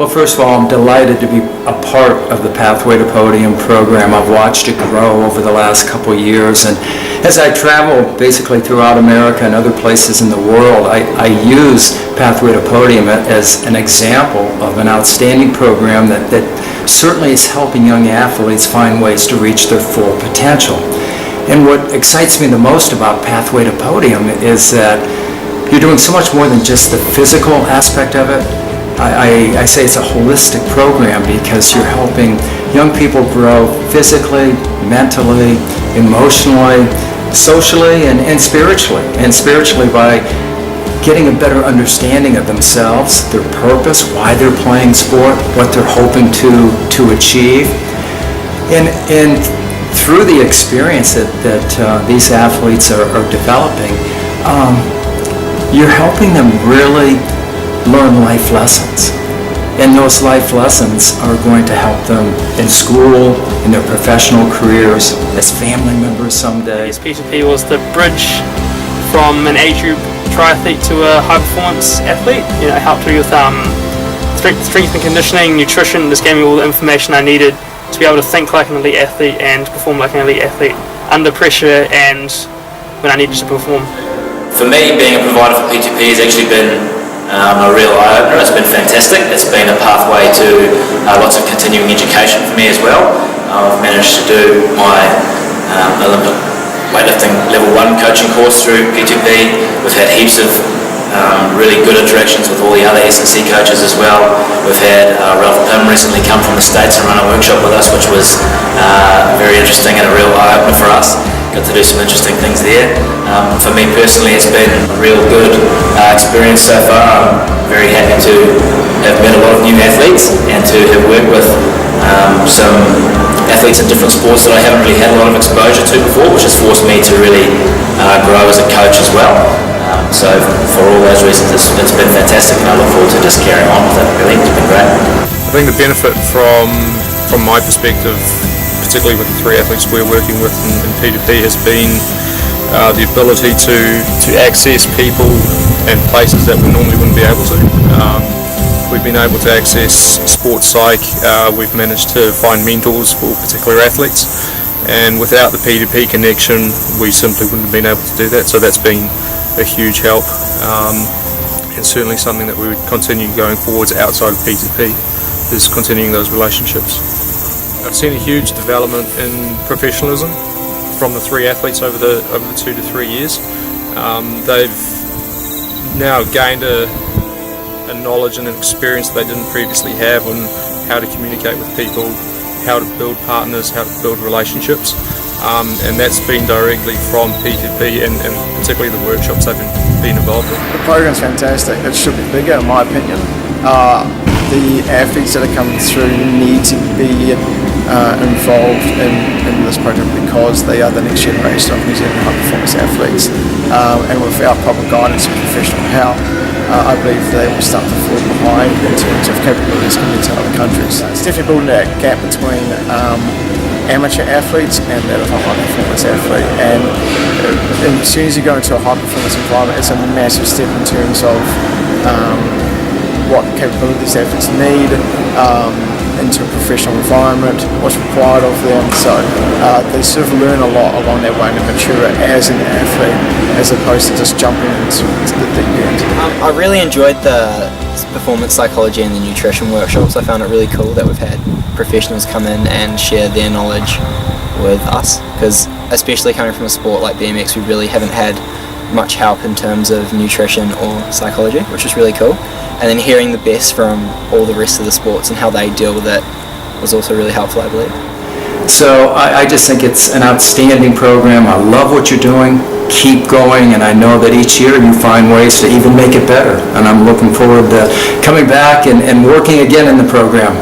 Well, first of all, I'm delighted to be a part of the Pathway to Podium program. I've watched it grow over the last couple of years, and as I travel basically throughout America and other places in the world, I use Pathway to Podium as an example of an outstanding program that certainly is helping young athletes find ways to reach their full potential. And what excites me the most about Pathway to Podium is that you're doing so much more than just the physical aspect of it. I say it's a holistic program because you're helping young people grow physically, mentally, emotionally, socially, and spiritually. And spiritually by getting a better understanding of themselves, their purpose, why they're playing sport, what they're hoping to achieve. And through the experience that these athletes are developing, you're helping them really learn life lessons. And those life lessons are going to help them in school, in their professional careers, as family members someday. P2P was the bridge from an age group triathlete to a high performance athlete. It helped me with strength and conditioning, nutrition. This gave me all the information I needed to be able to think like an elite athlete and perform like an elite athlete under pressure and when I needed to perform. For me, being a provider for P2P has actually been a real eye-opener. It's been fantastic. It's been a pathway to lots of continuing education for me as well. I've managed to do my Olympic weightlifting level 1 coaching course through P2P. We've had heaps of really good interactions with all the other S&C coaches as well. We've had Ralph Pym recently come from the States and run a workshop with us, which was very interesting and a real eye-opener for us. Got to do some interesting things there. For me personally, it's been a real good experience so far. I'm very happy to have met a lot of new athletes and to have worked with some athletes in different sports that I haven't really had a lot of exposure to before, which has forced me to really grow as a coach as well. So for all those reasons, it's been fantastic, and I look forward to just carrying on with it. Really, it's been great. I think the benefit from my perspective, particularly with the 3 athletes we're working with in P2P, has been the ability to access people and places that we normally wouldn't be able to. We've been able to access sports psych, we've managed to find mentors for particular athletes, and without the P2P connection we simply wouldn't have been able to do that, so that's been a huge help, and certainly something that we would continue going forwards outside of P2P, is continuing those relationships. I've seen a huge development in professionalism from the 3 athletes over the 2 to 3 years. They've now gained a knowledge and an experience that they didn't previously have on how to communicate with people, how to build partners, how to build relationships, and that's been directly from P2P and particularly the workshops they've been involved in. The program's fantastic. It should be bigger in my opinion. The athletes that are coming through need to be involved in this program because they are the next generation of New Zealand high performance athletes, and without proper guidance and professional help, I believe they will start to fall behind in terms of capabilities compared to other countries. It's definitely building that gap between amateur athletes and that of a high performance athlete, and as soon as you go into a high performance environment, it's a massive step in terms of what capabilities athletes need into a professional environment, what's required of them, so they sort of learn a lot along their way to mature as an athlete as opposed to just jumping into the deep end. I really enjoyed the performance psychology and the nutrition workshops. I found it really cool that we've had professionals come in and share their knowledge with us, because especially coming from a sport like BMX, we really haven't had much help in terms of nutrition or psychology, which was really cool. And then hearing the best from all the rest of the sports and how they deal with it was also really helpful, I believe. So I just think it's an outstanding program. I love what you're doing. Keep going, and I know that each year you find ways to even make it better. And I'm looking forward to coming back and working again in the program.